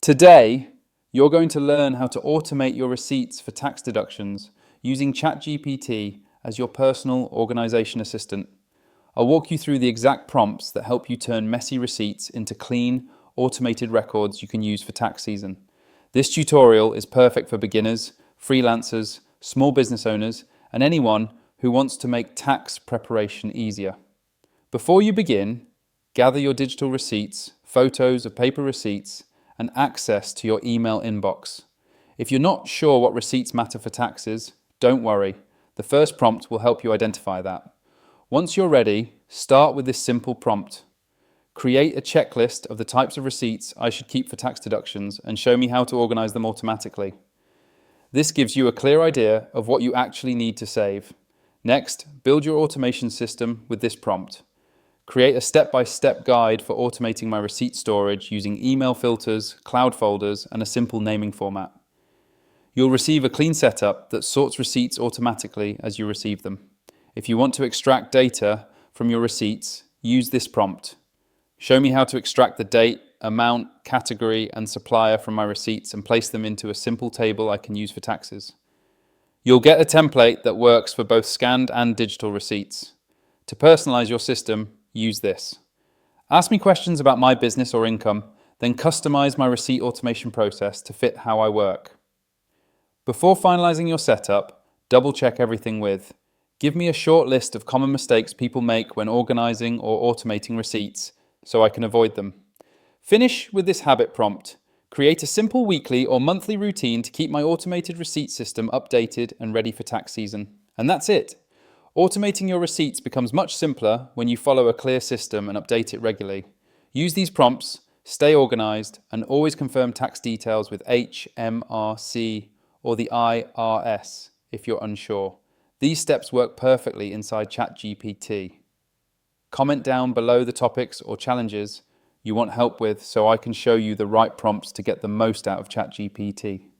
Today, you're going to learn how to automate your receipts for tax deductions using ChatGPT as your personal organization assistant. I'll walk you through the exact prompts that help you turn messy receipts into clean, automated records you can use for tax season. This tutorial is perfect for beginners, freelancers, small business owners, and anyone who wants to make tax preparation easier. Before you begin, gather your digital receipts, photos of paper receipts, and access to your email inbox. If you're not sure what receipts matter for taxes, don't worry. The first prompt will help you identify that. Once you're ready, start with this simple prompt. Create a checklist of the types of receipts I should keep for tax deductions and show me how to organize them automatically. This gives you a clear idea of what you actually need to save. Next, build your automation system with this prompt. Create a step-by-step guide for automating my receipt storage using email filters, cloud folders, and a simple naming format. You'll receive a clean setup that sorts receipts automatically as you receive them. If you want to extract data from your receipts, use this prompt. Show me how to extract the date, amount, category, and supplier from my receipts and place them into a simple table I can use for taxes. You'll get a template that works for both scanned and digital receipts. To personalize your system, use this. Ask me questions about my business or income, then customize my receipt automation process to fit how I work. Before finalizing your setup, double check everything with. Give me a short list of common mistakes people make when organizing or automating receipts so I can avoid them. Finish with this habit prompt. Create a simple weekly or monthly routine to keep my automated receipt system updated and ready for tax season. And that's it. Automating your receipts becomes much simpler when you follow a clear system and update it regularly. Use these prompts, stay organized, and always confirm tax details with HMRC or the IRS if you're unsure. These steps work perfectly inside ChatGPT. Comment down below the topics or challenges you want help with so I can show you the right prompts to get the most out of ChatGPT.